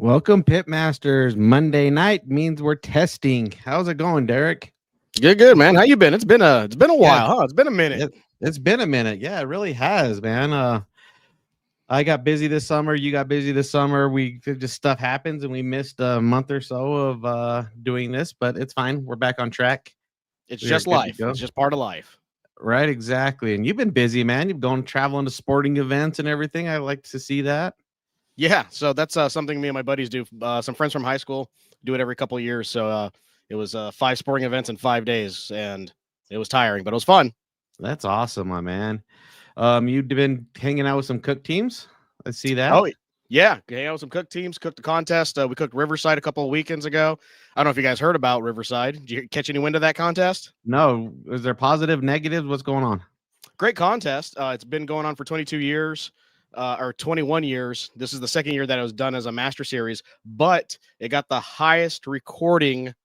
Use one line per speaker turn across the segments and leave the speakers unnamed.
Welcome, Pitmasters. Monday night means we're testing. How's it going, Derek?
Good, man. How you been? It's been a
Yeah,
while, huh? It's been a minute.
it's been a minute. Yeah, it really has, man. I got busy this summer. You got busy this summer. We just stuff happens, and we missed a month or so of doing this, but it's fine. We're back on track.
It's
We are
just
good to
life.
go.
It's just part of life.
Right, exactly. And you've been busy, man. You've gone traveling to sporting events and everything. I like to see that.
Yeah. So that's something me and my buddies do. Some friends from high school do it every couple of years. So it was 5 sporting events in 5 days, and it was tiring, but it was fun.
That's awesome, my man. You've been hanging out with some cook teams. I see that.
Oh, yeah. Hang out with some cook teams, cooked the contest. We cooked Riverside a couple of weekends ago. I don't know if you guys heard about Riverside. Did you catch any wind of that contest?
No, is there positive, negatives? What's going on?
Great contest. It's been going on for 22 years. Or 21 years. This is the second year that it was done as a master series, but it got the highest record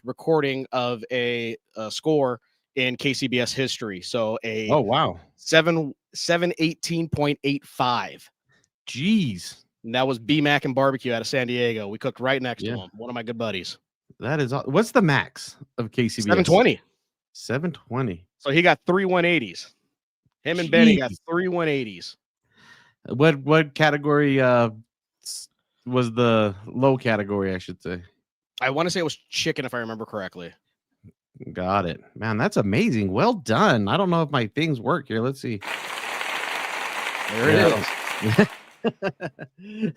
recording of a score in KCBS history. So
Oh wow,
718.85.
jeez,
And that was BMAC and Barbecue out of San Diego. We cooked right next to
Yeah.
him. One of my good buddies.
that is. What's the max of KCBS?
720.
720.
So he got 3 180s. Him and Benny got 3 180s.
What category was the low category? I should say.
I want to say it was chicken, if I remember correctly.
Got it, man. That's amazing. Well done. I don't know if my things work here. Let's see.
There it
is.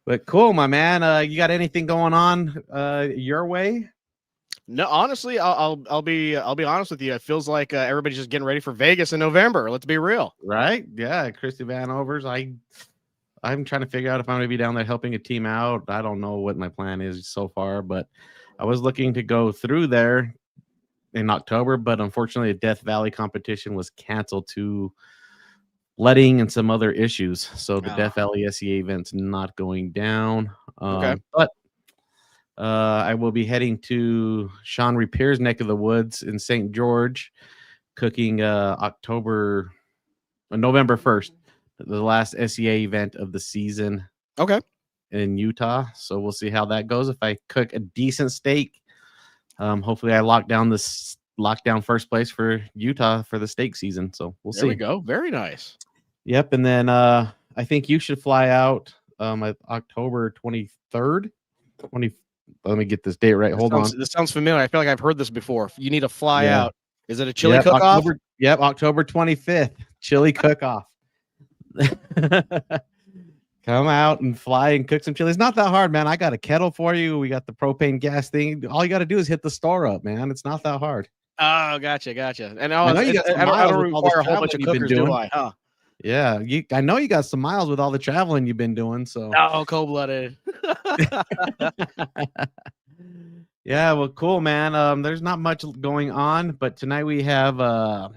But cool, my man. You got anything going on your way?
No, honestly, I'll be honest with you. It feels like everybody's just getting ready for Vegas in November. Let's be real,
right? Yeah, Christy Vanovers. I'm trying to figure out if I'm going to be down there helping a team out. I don't know what my plan is so far, but I was looking to go through there in October, but unfortunately, the Death Valley competition was canceled to flooding and some other issues. So the Death Valley SEA event's not going down.
Okay.
But I will be heading to Sean Repair's neck of the woods in St. George, cooking November 1st, the last SEA event of the season.
Okay.
In Utah. So we'll see how that goes. If I cook a decent steak, hopefully I lock down first place for Utah for the steak season. So we'll see.
There we go. Very nice.
Yep. And then I think you should fly out October 23rd. Let me get this date right. Hold on.
This sounds familiar. I feel like I've heard this before. You need to fly out. Is it a chili cook-off?
October 25th. Chili cook-off. Come out and fly and cook some chili. It's not that hard, man. I got a kettle for you. We got the propane gas thing. All you got to do is hit the store up, man. It's not that hard.
Oh, gotcha. And
I know you got some
I don't
miles with all the
require a whole bunch of
traveling
cookers,
you've been
do
doing.
I? Huh?
Yeah, I know you got some miles with all the traveling you've been doing. So
oh, cold-blooded.
Yeah, well, cool, man. There's not much going on, but tonight we have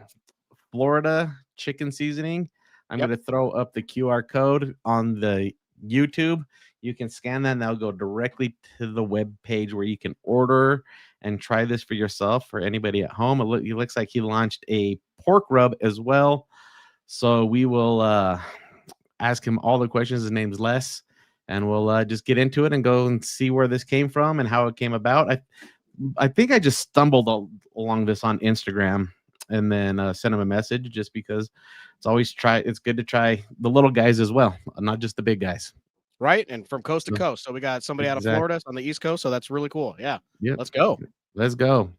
Florida chicken seasoning. I'm going to throw up the QR code on the YouTube. You can scan that and that'll go directly to the web page where you can order and try this for yourself for anybody at home. It looks like he launched a pork rub as well. So we will ask him all the questions. His name's Les, and we'll just get into it and go and see where this came from and how it came about. I think I just stumbled along this on Instagram and then sent him a message just because it's good to try the little guys as well, not just the big guys.
Right, and from coast to coast. So we got somebody out of Florida on the East Coast, so that's really cool. Yeah, Let's go.
Let's go.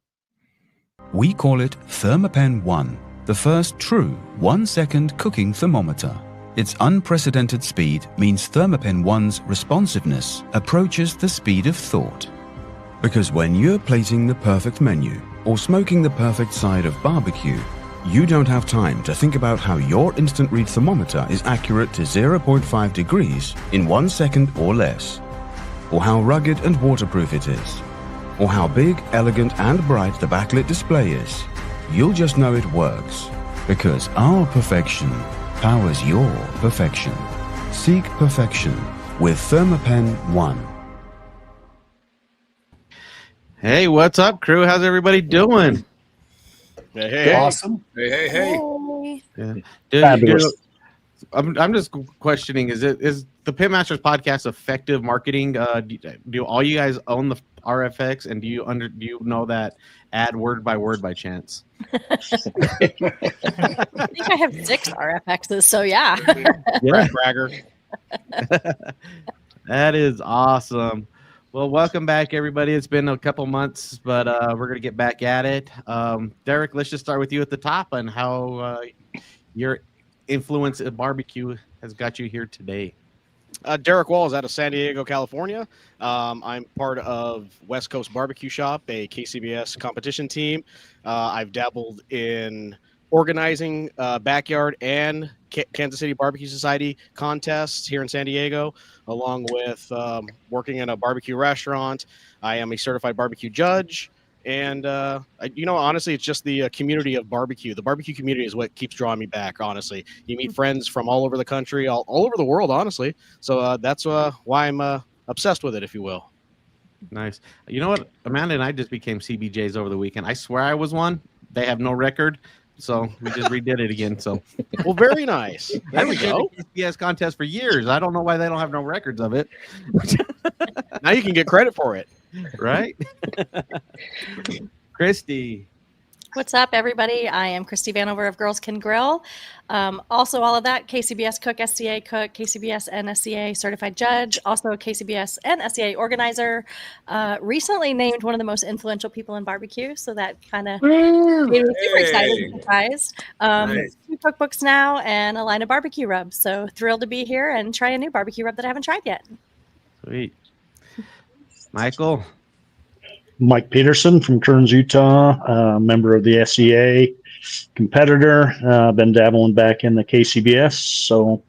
We call it Thermapen 1, the first true 1-second cooking thermometer. Its unprecedented speed means Thermapen 1's responsiveness approaches the speed of thought. Because when you're plating the perfect menu or smoking the perfect side of barbecue, you don't have time to think about how your instant read thermometer is accurate to 0.5 degrees in 1 second or less, or how rugged and waterproof it is, or how big, elegant and bright the backlit display is. You'll just know it works, because our perfection powers your perfection. Seek perfection with Thermapen 1.
Hey, what's up, crew? How's everybody doing?
Hey.
Awesome.
Hey.
Yeah. Dude, I'm just questioning: is the Pitmasters podcast effective marketing? Do all you guys own the RFX, and do you know that ad word by chance?
I think I have 6 RFXs, so yeah.
Yeah,
Bragger.
that is awesome. Well, welcome back, everybody. It's been a couple months, but we're gonna get back at it. Derek, let's just start with you at the top and how your influence at barbecue has got you here today.
Derek Wall is out of San Diego, California. I'm part of West Coast Barbecue Shop, a KCBS competition team. I've dabbled in organizing backyard and Kansas City Barbecue Society contests here in San Diego, along with working in a barbecue restaurant. I am a certified barbecue judge. And, honestly, it's just the community of barbecue. The barbecue community is what keeps drawing me back, honestly. You meet friends from all over the country, all over the world, honestly. So that's why I'm obsessed with it, if you will.
Nice. You know what? Amanda and I just became CBJs over the weekend. I swear I was one. They have no record. So we just redid it again. So,
well, very nice. There we go.
KCBS contest for years. I don't know why they don't have no records of it.
Now you can get credit for it.
Right? Christy.
What's up, everybody? I am Christy Vanover of Girls Can Grill. Also, all of that, KCBS cook, SCA cook, KCBS and SCA certified judge, also KCBS and SCA organizer. Recently named one of the most influential people in barbecue, so that kind of made me super excited and surprised.
Nice.
2 cookbooks now and a line of barbecue rubs. So thrilled to be here and try a new barbecue rub that I haven't tried yet.
Sweet. Michael.
Mike Peterson from Kearns, Utah, member of the SEA, competitor. Been dabbling back in the KCBS, so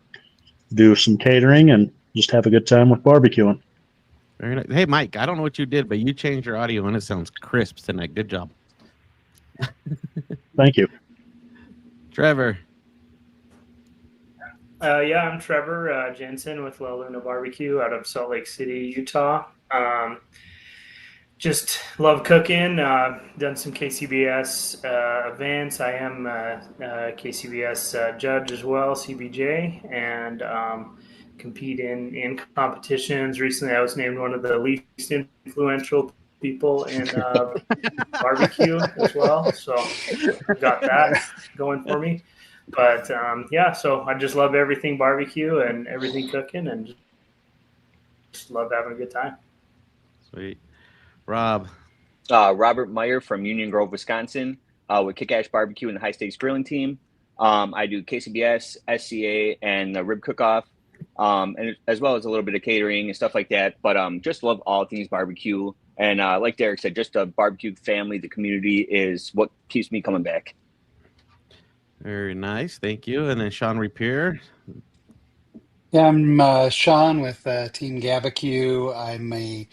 do some catering and just have a good time with barbecuing.
Very nice. Hey, Mike, I don't know what you did, but you changed your audio and it sounds crisp tonight. Good job.
Thank you.
Trevor.
Yeah, I'm Trevor Jensen with La Luna Barbecue out of Salt Lake City, Utah. Just love cooking. Done some KCBS events. I am a KCBS judge as well, CBJ, and compete in competitions. Recently, I was named one of the least influential people in barbecue as well. So got that going for me. But yeah, so I just love everything barbecue and everything cooking, and just love having a good time.
Sweet. Rob.
Robert Meyer from Union Grove, Wisconsin, with Kick-Ass Barbecue and the High Stakes Grilling Team. I do KCBS, SCA, and the Rib Cook-Off, and as well as a little bit of catering and stuff like that. But just love all things barbecue. And like Derek said, just a barbecue family, the community is what keeps me coming back.
Very nice. Thank you. And then Sean Rapier.
Yeah, I'm Sean with Team Gabacue. I'm a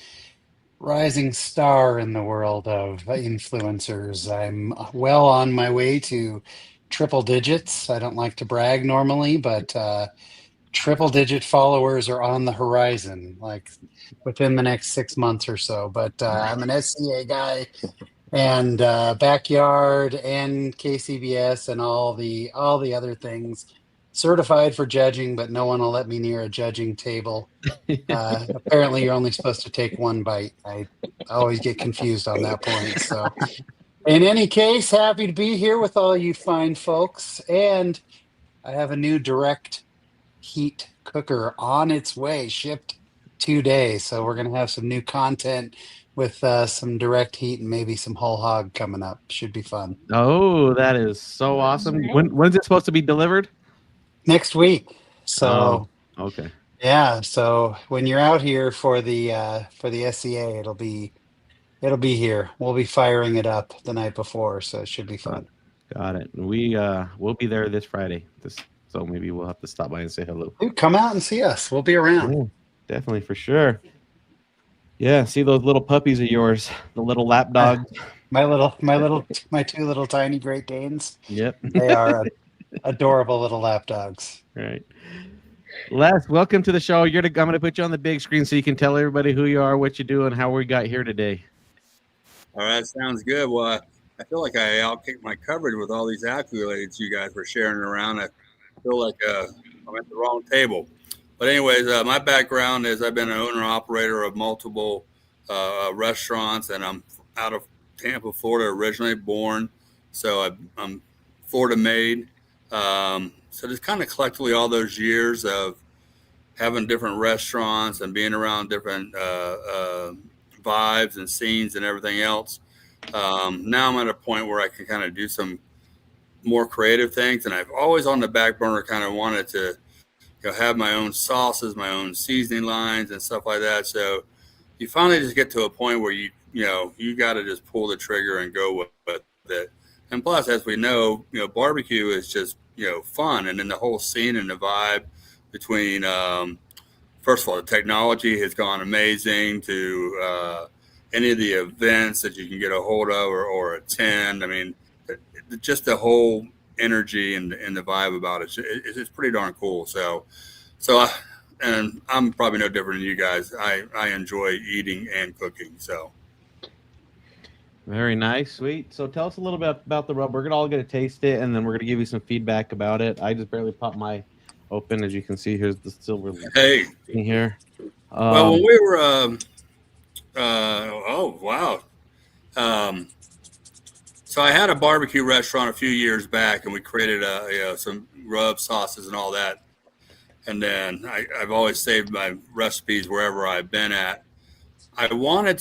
rising star in the world of influencers. I'm well on my way to triple digits. I don't like to brag normally, but triple digit followers are on the horizon, like within the next 6 months or so. But I'm an SCA guy and backyard and KCBS and all the other things. Certified for judging, but no one will let me near a judging table. Apparently, you're only supposed to take one bite. I always get confused on that point. So, in any case, happy to be here with all you fine folks. And I have a new direct heat cooker on its way, shipped today. So, we're going to have some new content with some direct heat and maybe some whole hog coming up. Should be fun.
Oh, that is so awesome. When's it supposed to be delivered?
Next week. So
okay.
Yeah, so when you're out here for the SCA, it'll be here. We'll be firing it up the night before, so it should be fun.
Got it. We'll be there this Friday. So maybe we'll have to stop by and say hello.
Dude, come out and see us. We'll be around.
Yeah, definitely, for sure. Yeah, see those little puppies of yours, the little lap dogs.
My two little tiny Great Danes.
Yep.
They are adorable little lap dogs.
Right. Les, welcome to the show. I'm going to put you on the big screen so you can tell everybody who you are, what you do, and how we got here today.
All right, sounds good. Well, I feel like I outkicked my coverage with all these accolades you guys were sharing around. I feel like I'm at the wrong table. But anyways, my background is I've been an owner operator of multiple restaurants, and I'm out of Tampa, Florida, originally born. So I'm Florida made. So just kind of collectively all those years of having different restaurants and being around different vibes and scenes and everything else. Now I'm at a point where I can kind of do some more creative things, and I've always on the back burner kind of wanted to have my own sauces, my own seasoning lines and stuff like that. So you finally just get to a point where you got to just pull the trigger and go with it. And plus, as we know, barbecue is just, fun. And then the whole scene and the vibe between, first of all, the technology has gone amazing to any of the events that you can get a hold of or attend. I mean, just the whole energy and the vibe about it, it's pretty darn cool. And I'm probably no different than you guys. I enjoy eating and cooking. So
Very nice, sweet. So tell us a little bit about the rub. We're gonna all get to taste it, and then we're gonna give you some feedback about it. I just barely popped my open, as you can see. Here's the silver
hey
thing here.
Well, when we were oh wow. So I had a barbecue restaurant a few years back, and we created some rub sauces and all that. And then I've always saved my recipes wherever I've been at. I wanted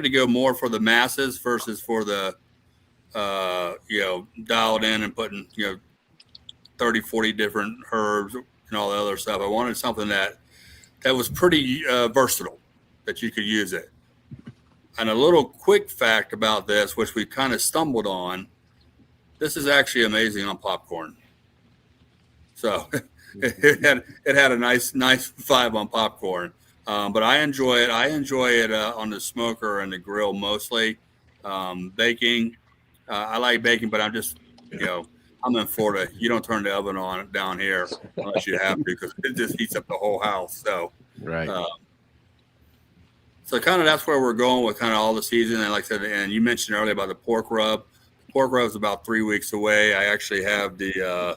to go more for the masses versus for the dialed in and putting 30, 40 different herbs and all the other stuff. I wanted something that was pretty versatile, that you could use it. And a little quick fact about this, which we kind of stumbled on, this is actually amazing on popcorn. So it had a nice vibe on popcorn. But I enjoy it. I enjoy it on the smoker and the grill mostly. Baking, I like baking, but I'm just, I'm in Florida. You don't turn the oven on down here unless you have to, because it just heats up the whole house. So
right.
So kind of that's where we're going with kind of all the season. And like I said, and you mentioned earlier about the pork rub. Pork rub is about 3 weeks away. I actually have the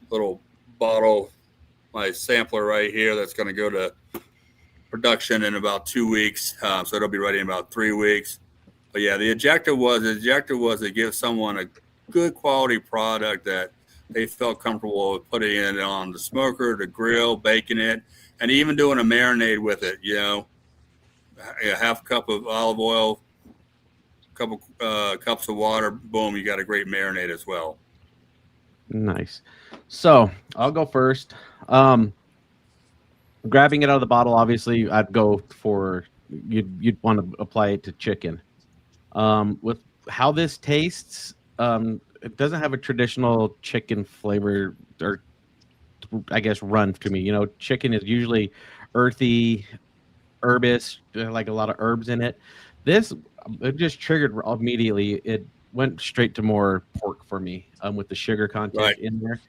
little bottle, my sampler right here, that's going to go to production in about 2 weeks. So it'll be ready in about 3 weeks. But yeah, the objective was to give someone a good quality product that they felt comfortable with putting it on the smoker, the grill, baking it, and even doing a marinade with it. A half cup of olive oil, couple cups of water, boom, you got a great marinade as well.
Nice. So I'll go first. Grabbing it out of the bottle, obviously, I'd go for you'd want to apply it to chicken. With how this tastes, it doesn't have a traditional chicken flavor, or I guess run to me. Chicken is usually earthy, herbish, like a lot of herbs in it. It just triggered immediately. It went straight to more pork for me, with the sugar content in there.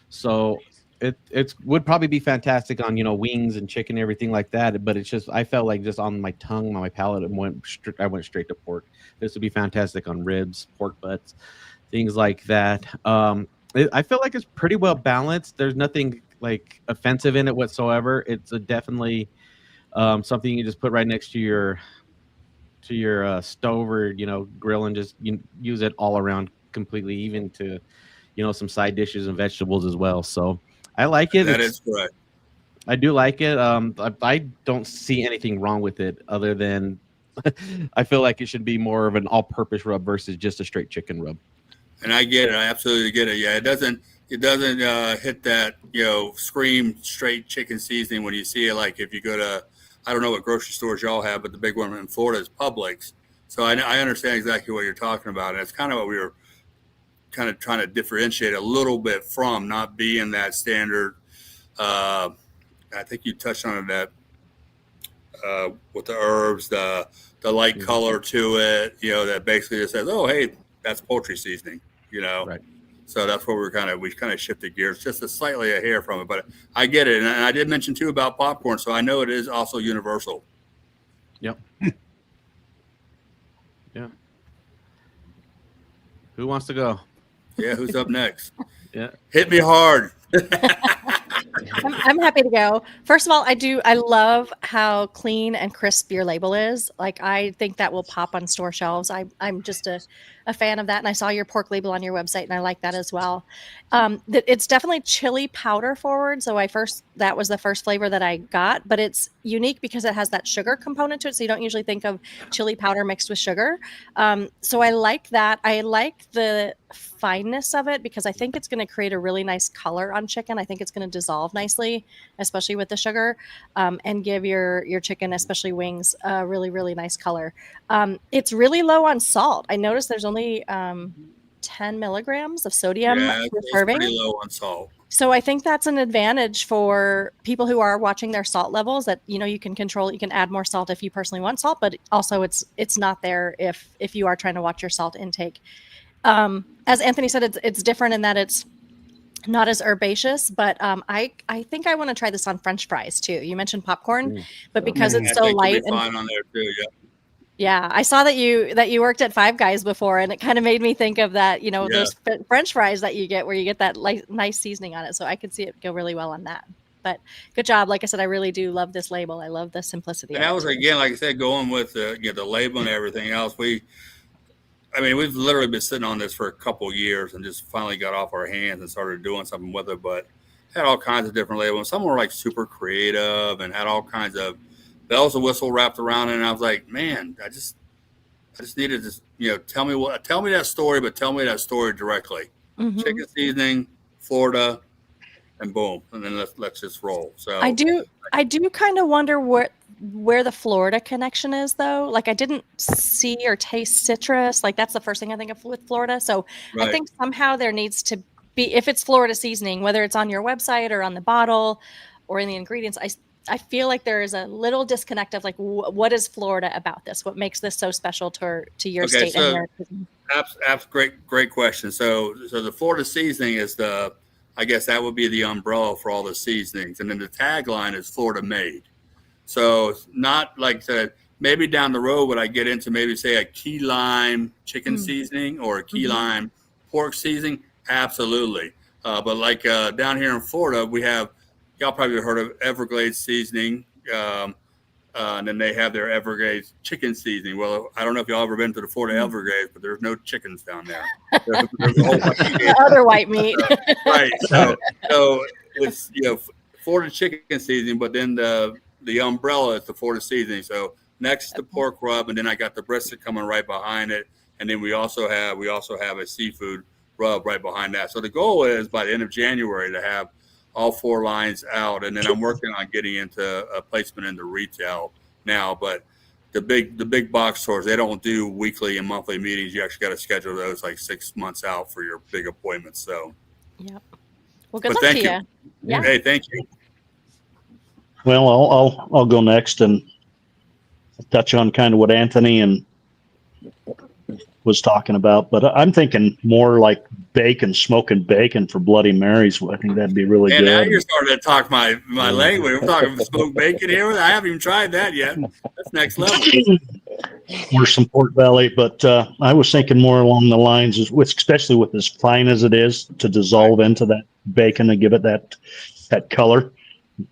So it would probably be fantastic on wings and chicken, everything like that. But it's just, I felt like just on my tongue, on my palate, I went straight to pork. This would be fantastic on ribs, pork butts, things like that. I feel like it's pretty well balanced. There's nothing like offensive in it whatsoever. It's definitely something you can just put right next to your stove or grill, and just use it all around completely, even to some side dishes and vegetables as well. So I like it.
That is correct.
I do like it. I don't see anything wrong with it, other than I feel like it should be more of an all-purpose rub versus just a straight chicken rub.
And I get it. I absolutely get it. Yeah, it doesn't hit that scream straight chicken seasoning when you see it. Like if you go to, I don't know what grocery stores y'all have, but the big one in Florida is Publix. So I understand exactly what you're talking about, and it's kind of what we were kind of trying to differentiate a little bit from, not being that standard. I think you touched on it, that with the herbs, the light color to it, that basically just says, oh, hey, that's poultry seasoning,
Right.
So that's where we kind of shifted gears just a slightly a hair from it, but I get it. And I did mention too about popcorn, so I know it is also universal.
Yep. Yeah. Who wants to go?
Yeah, who's up next?
Yeah.
Hit me hard.
I'm happy to go. First of all, I love how clean and crisp your label is. Like, I think that will pop on store shelves. I'm just a fan of that. And I saw your pork label on your website, and I like that as well. It's definitely chili powder forward. So that was the first flavor that I got, but it's unique because it has that sugar component to it. So you don't usually think of chili powder mixed with sugar. So I like that. I like the fineness of it because I think it's going to create a really nice color on chicken. I think it's going to dissolve nicely, especially with the sugar, and give your chicken, especially wings, a really, really nice color. It's really low on salt. I noticed there's only 10 milligrams of sodium
Yeah,
per
it's
serving.
pretty low on salt.
So I think that's an advantage for people who are watching their salt levels, that, you can control it. You can add more salt if you personally want salt, but also it's not there if you are trying to watch your salt intake. As Anthony said, it's different in that it's not as herbaceous, but I think I want to try this on French fries too. You mentioned popcorn, but because it's
I
so
think
light
it'll be
and
fine on there too. Yeah.
yeah, I saw that you worked at Five Guys before, and it kind of made me think of that, those French fries that you get where you get that nice seasoning on it. So I could see it go really well on that. But good job. Like I said, I really do love this label. I love the simplicity.
And that was, again, like I said, going with the label and everything else. We've literally been sitting on this for a couple of years and just finally got off our hands and started doing something with it. But had all kinds of different labels. Some were like super creative and had all kinds of bells and whistle wrapped around it. And I was like, man, I just needed to, tell me that story, but tell me that story directly.
Mm-hmm.
Chicken seasoning, Florida, and boom, and then let's just roll. So
I do kind of wonder where the Florida connection is, though. Like, I didn't see or taste citrus. Like, that's the first thing I think of with Florida. So
right.
I think somehow there needs to be, if it's Florida seasoning, whether it's on your website or on the bottle or in the ingredients, I feel like there is a little disconnect of like, what is Florida about this? What makes this so special to your state?
So great question. So the Florida seasoning is I guess that would be the umbrella for all the seasonings. And then the tagline is Florida made. So it's not like maybe down the road would I get into maybe say a key lime chicken seasoning or a key lime pork seasoning? Absolutely. But like down here in Florida, we have, y'all probably heard of Everglades seasoning. And then they have their Everglades chicken seasoning. Well, I don't know if y'all ever been to the Florida Everglades, but there's no chickens down there. There's a whole bunch of
other white meat.
Right. So it's Florida chicken seasoning, but then the umbrella is the Florida seasoning. So next to pork rub, and then I got the brisket coming right behind it, and then we also have a seafood rub right behind that. So the goal is by the end of January to have all 4 lines out, and then I'm working on getting into a placement into retail now. But the big box stores, they don't do weekly and monthly meetings. You actually got to schedule those like 6 months out for your big appointments. So,
yep. Well, good luck to you.
Yeah. Hey, thank you.
Well, I'll go next and touch on kind of what Anthony and was talking about, but I'm thinking more like smoking bacon for Bloody Marys. I think that'd be really good.
And now you're starting to talk my language. We're talking smoked bacon here. I haven't even tried that yet. That's next level.
Or some pork belly, but I was thinking more along the lines, especially with as fine as it is, to dissolve into that bacon and give it that color.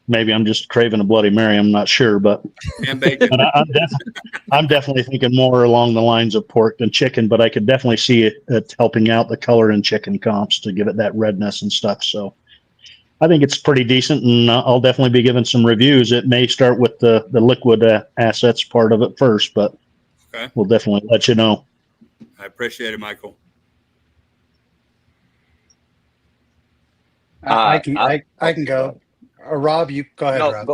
Maybe I'm just craving a Bloody Mary. I'm not sure, but I'm definitely thinking more along the lines of pork than chicken. But I could definitely see it helping out the color in chicken comps to give it that redness and stuff. So I think it's pretty decent, and I'll definitely be giving some reviews. It may start with the liquid assets part of it first, but we'll definitely let you know.
I appreciate it, Michael.
I can go. Rob, you go ahead. Rob,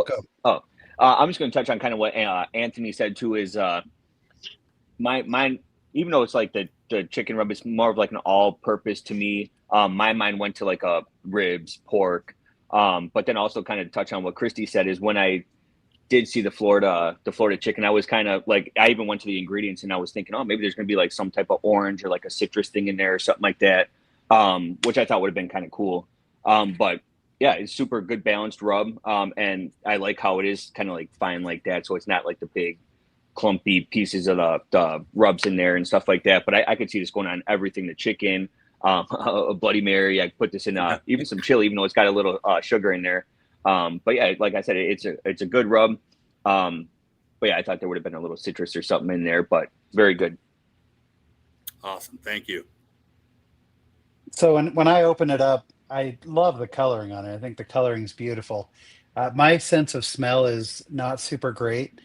go.
I'm just going to touch on kind of what Anthony said too. Is my even though it's like the chicken rub is more of like an all-purpose to me. My mind went to like ribs, pork, but then also kind of touch on what Christy said is when I did see the Florida chicken, I was kind of like, I even went to the ingredients and I was thinking, oh, maybe there's going to be like some type of orange or like a citrus thing in there or something like that, which I thought would have been kind of cool. But yeah, it's super good balanced rub. And I like how it is kind of like fine like that. So it's not like the big clumpy pieces of the rubs in there and stuff like that. But I could see this going on everything, the chicken, a Bloody Mary. I put this in even some chili, even though it's got a little sugar in there. But yeah, like I said, it's a good rub. But yeah, I thought there would have been a little citrus or something in there, but very good.
Awesome. Thank you.
So when I open it up, I love the coloring on it. I think the coloring is beautiful. My sense of smell is not super great.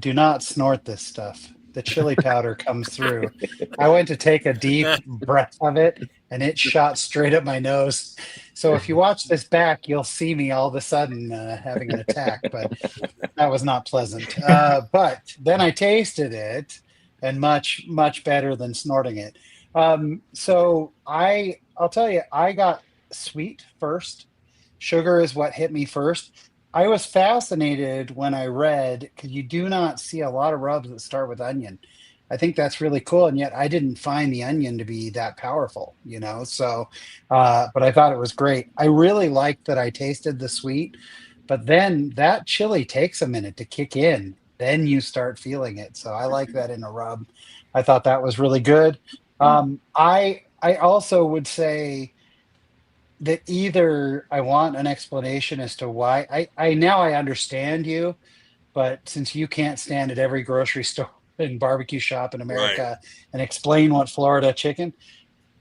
Do not snort this stuff. The chili powder comes through. I went to take a deep breath of it, and it shot straight up my nose. So if you watch this back, you'll see me all of a sudden having an attack, but that was not pleasant. But then I tasted it, and much, much better than snorting it. So I'll tell you, I got sweet first. Sugar is what hit me first. I was fascinated when I read, because you do not see a lot of rubs that start with onion. I think that's really cool, and yet I didn't find the onion to be that powerful, you know. So, but I thought it was great. I really liked that I tasted the sweet, but then that chili takes a minute to kick in. Then you start feeling it. So I like that in a rub. I thought that was really good. I also would say that either I want an explanation as to why I now I understand you, but since you can't stand at every grocery store and barbecue shop in America and explain what Florida chicken,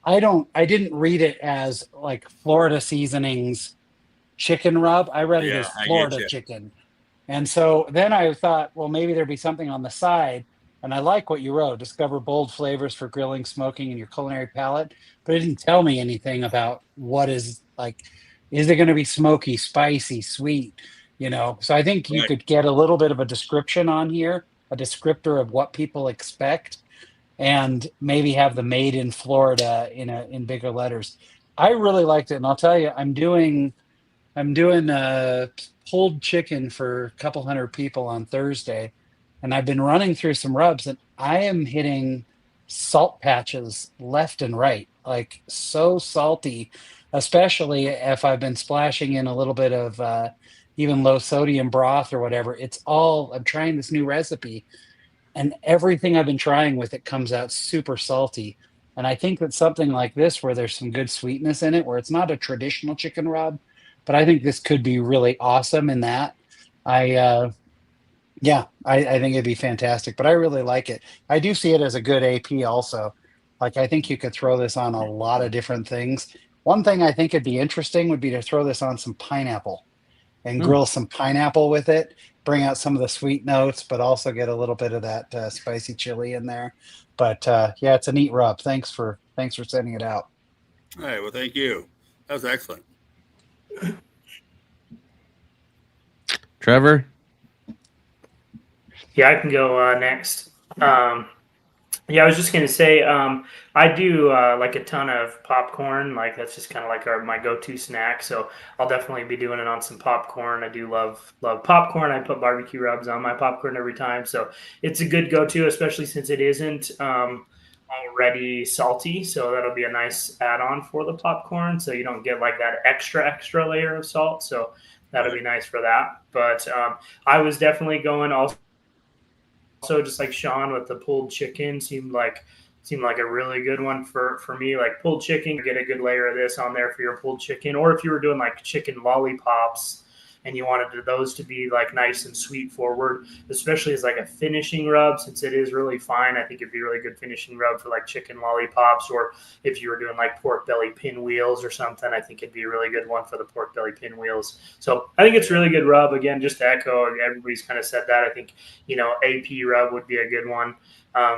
I didn't read it as like Florida seasonings chicken rub. I read it as
I get
Florida
you.
chicken. And so then I thought, well, maybe there'd be something on the side. And I like what you wrote, discover bold flavors for grilling, smoking, and your culinary palate. But it didn't tell me anything about what is like, is it going to be smoky, spicy, sweet? You know, so I think you could get a little bit of a description on here, a descriptor of what people expect, and maybe have the made in Florida in bigger letters. I really liked it. And I'll tell you, I'm doing pulled chicken for a couple hundred people on Thursday, and I've been running through some rubs, and I am hitting salt patches left and right, like so salty, especially if I've been splashing in a little bit of even low sodium broth or whatever. I'm trying this new recipe, and everything I've been trying with it comes out super salty. And I think that something like this, where there's some good sweetness in it, where it's not a traditional chicken rub, but I think this could be really awesome in that. I think it'd be fantastic, but I really like it. I do see it as a good AP also. Like, I think you could throw this on a lot of different things. One thing I think would be interesting would be to throw this on some pineapple and grill some pineapple with it, bring out some of the sweet notes, but also get a little bit of that spicy chili in there. But yeah, it's a neat rub. Thanks for sending it out.
All right. Well, thank you. That was excellent.
Trevor?
Yeah, I can go next. Yeah, I was just gonna say, I do like a ton of popcorn. Like that's just kind of like my go-to snack. So I'll definitely be doing it on some popcorn. I do love popcorn. I put barbecue rubs on my popcorn every time. So it's a good go-to, especially since it isn't already salty. So that'll be a nice add-on for the popcorn. So you don't get like that extra layer of salt. So that'll be nice for that. But I was definitely going also just like Sean with the pulled chicken seemed like a really good one for me. Like pulled chicken, get a good layer of this on there for your pulled chicken. Or if you were doing like chicken lollipops and you wanted those to be like nice and sweet forward, especially as like a finishing rub, since it is really fine, I think it'd be a really good finishing rub for like chicken lollipops. Or if you were doing like pork belly pinwheels or something, I think it'd be a really good one for the pork belly pinwheels. So I think it's a really good rub. Again, just to echo, everybody's kind of said that. I think, AP rub would be a good one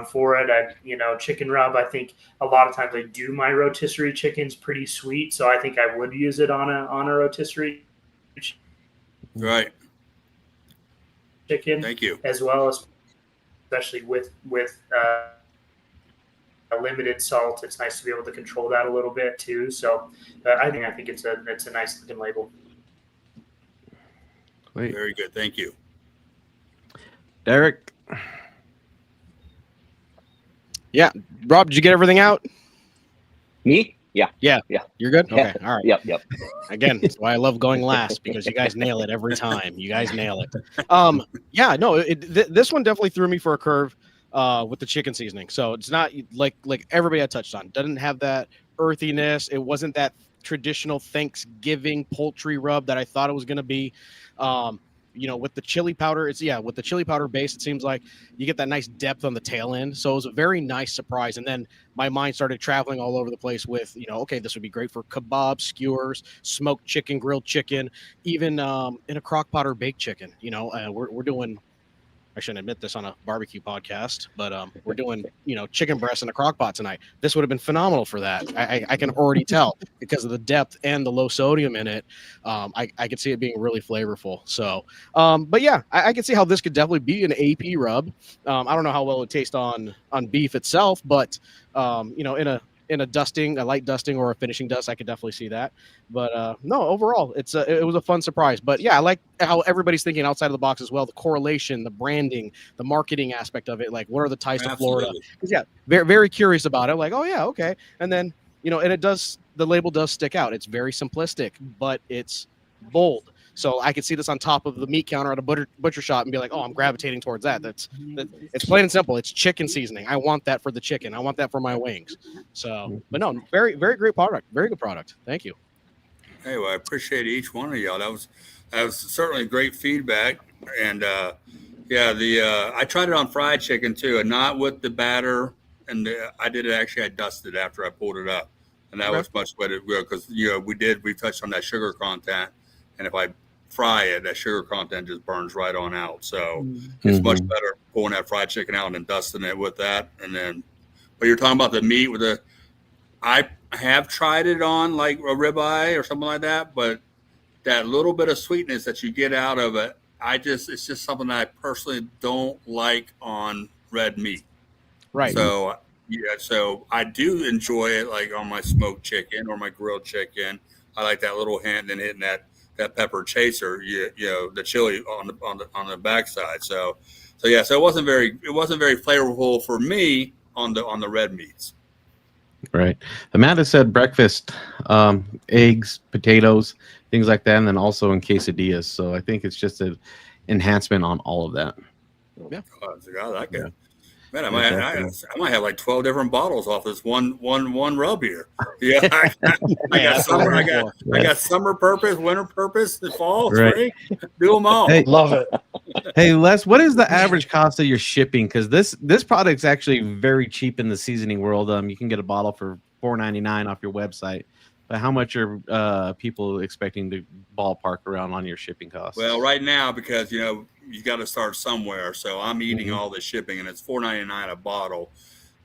for it. Chicken rub, I think a lot of times I do my rotisserie chickens pretty sweet. So I think I would use it on a rotisserie
Right.
chicken.
Thank you.
As well, especially with a limited salt. It's nice to be able to control that a little bit too. So I think it's a nice looking label.
Great.
Very good. Thank you.
Derek?
Yeah. Rob, did you get everything out?
Me? Yeah.
Yeah. You're good?
Yeah.
Okay. All right.
Yep.
Again, that's why I love going last, because you guys nail it every time. You guys nail it. Yeah, no, this one definitely threw me for a curve with the chicken seasoning. So it's not like everybody I touched on. Doesn't have that earthiness. It wasn't that traditional Thanksgiving poultry rub that I thought it was going to be. With the chili powder, with the chili powder base, it seems like you get that nice depth on the tail end. So it was a very nice surprise. And then my mind started traveling all over the place with, okay, this would be great for kebabs, skewers, smoked chicken, grilled chicken, even in a crock pot or baked chicken. We're doing, I shouldn't admit this on a barbecue podcast, but we're doing, chicken breast in a crock pot tonight. This would have been phenomenal for that. I can already tell because of the depth and the low sodium in it. I could see it being really flavorful. So, but yeah, I can see how this could definitely be an AP rub. I don't know how well it would taste on beef itself, but in a dusting, a light dusting or a finishing dust, I could definitely see that. But no, overall, it was a fun surprise. But yeah, I like how everybody's thinking outside of the box as well. The correlation, the branding, the marketing aspect of it. Like, what are the ties to Florida? Because yeah, very, very curious about it. Like, oh yeah, okay. And then and the label does stick out. It's very simplistic, but it's bold. So I could see this on top of the meat counter at a butcher shop and be like, oh, I'm gravitating towards that. It's plain and simple. It's chicken seasoning. I want that for the chicken. I want that for my wings. So, but no, very, very great product. Very good product. Thank you.
Hey, well, I appreciate each one of y'all. That was certainly great feedback. And I tried it on fried chicken too, and not with the batter. And I dusted after I pulled it up, and that was much better because we touched on that sugar content, and if I fry it, that sugar content just burns right on out. So it's much better pulling that fried chicken out and dusting it with that. And then, but you're talking about the meat I have tried it on like a ribeye or something like that, but that little bit of sweetness that you get out of it, it's just something that I personally don't like on red meat.
Right.
So so I do enjoy it like on my smoked chicken or my grilled chicken. I like that little hint and hitting that pepper chaser, the chili on the backside. So it wasn't very flavorful for me on the red meats.
Right. Amanda said breakfast, eggs, potatoes, things like that, and then also in quesadillas. So I think it's just an enhancement on all of that.
Yeah.
I like it. Man, I might have like 12 different bottles off this one rub here. Yeah, I got summer purpose, winter purpose, the fall, spring. Do them all.
Hey, love it.
Hey, Les, what is the average cost of your shipping? Because this product's actually very cheap in the seasoning world. You can get a bottle for $4.99 off your website. But how much are people expecting to ballpark around on your shipping costs?
Well, right now, because you got to start somewhere. So I'm eating all the shipping, and it's $4.99 a bottle.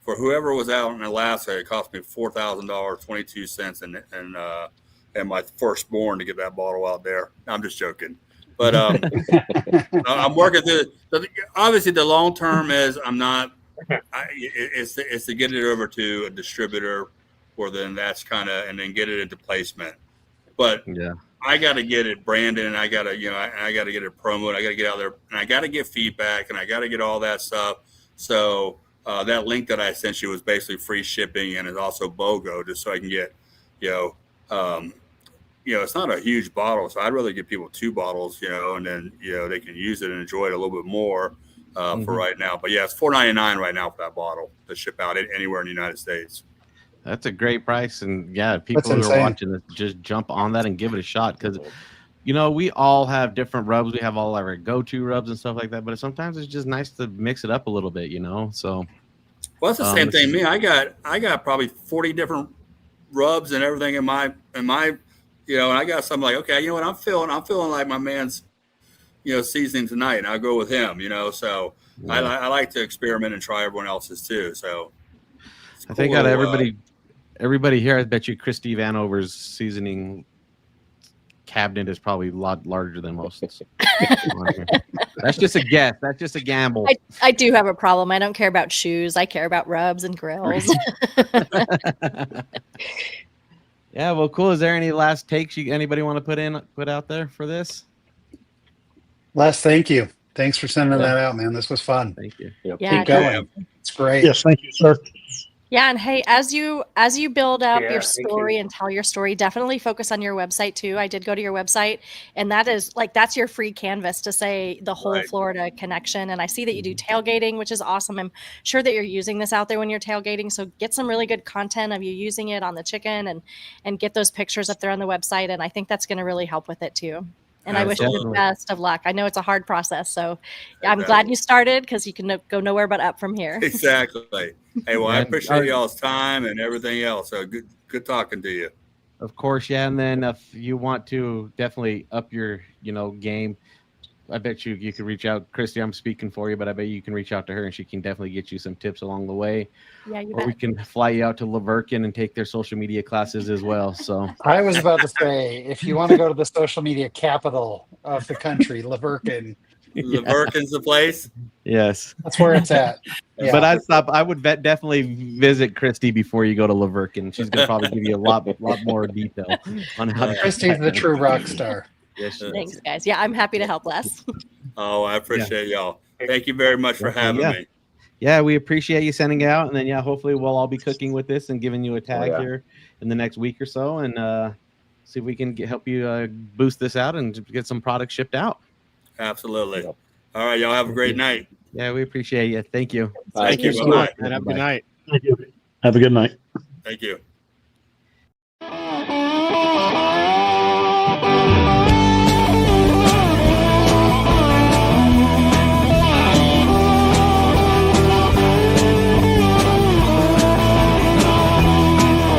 For whoever was out in Alaska, it cost me $4,000.22, and my firstborn to get that bottle out there. I'm just joking, but I'm working through. Obviously, the long term is it's to get it over to a distributor, or then and then get it into placement. But
yeah.
I got to get it branded, and I got to get it promoted. I got to get out there, and I got to get feedback, and I got to get all that stuff. So that link that I sent you was basically free shipping, and it's also BOGO, just so I can get, it's not a huge bottle, so I'd rather give people 2 bottles, and then they can use it and enjoy it a little bit more for right now. But yeah, it's $4.99 right now for that bottle to ship out anywhere in the United States.
That's a great price, and yeah, people who are watching this, just jump on that and give it a shot, because we all have different rubs. We have all our go-to rubs and stuff like that, but sometimes it's just nice to mix it up a little bit, So,
well, it's the same thing. Me, I got probably 40 different rubs and everything in my, and I got something like, okay, what I'm feeling like my man's, seasoning tonight, and I'll go with him, So yeah. I like to experiment and try everyone else's too. So
I think out of everybody here, I bet you Christy Vanover's seasoning cabinet is probably a lot larger than most. That's just a guess. That's just a gamble.
I do have a problem. I don't care about shoes. I care about rubs and grills.
Yeah, well, cool. Is there any last takes anybody want to put out there for this?
Les, thank you. Thanks for sending that out, man. This was fun.
Thank you.
Keep going. It's great.
Yes, thank you, sir.
Yeah, and hey, as you build up
Yeah,
your
thank
story
you.
and tell your story, definitely focus on your website too. I did go to your website, and that is like that's your free canvas to say the whole
Right.
Florida connection. And I see that you do tailgating, which is awesome. I'm sure that you're using this out there when you're tailgating. So get some really good content of you using it on the chicken and get those pictures up there on the website. And I think that's going to really help with it too. And I wish you the
Absolutely.
best of luck. I know it's a hard process, so I'm glad
Exactly.
you started because you can go nowhere but up from here.
Exactly. Hey, well, I
Yeah,
appreciate y'all's time and everything else. So good talking to you.
of course, yeah. And then if you want to definitely up your, game, I bet you could reach out. Christy, I'm speaking for you, but I bet you can reach out to her and she can definitely get you some tips along the way.
Yeah, you
Or
bet.
we can fly you out to Laverkin and take their social media classes as well. So
I was about to say, if you want to go to the social media capital of the country, Laverkin,
Laverkin's the place.
yes.
that's where it's at. Yeah.
But I would definitely visit Christy before you go to Laverkin. She's gonna probably give you a lot more detail on how to.
Christy's the true rock star.
Yes, she
Thanks,
is.
guys. Yeah, I'm happy to help Les.
Oh, I appreciate y'all. Thank you very much for having
Yeah.
me.
Yeah, we appreciate you sending it out, and then hopefully we'll all be cooking with this and giving you a tag
yeah.
here in the next week or so, and see if we can help you boost this out and get some products shipped out.
Absolutely. All right, y'all have a great night.
Yeah, we appreciate you. Thank you.
Bye.
Thank you.
so
Bye-bye.
much, and have a good night.
Thank you. Have a good night.
Thank you.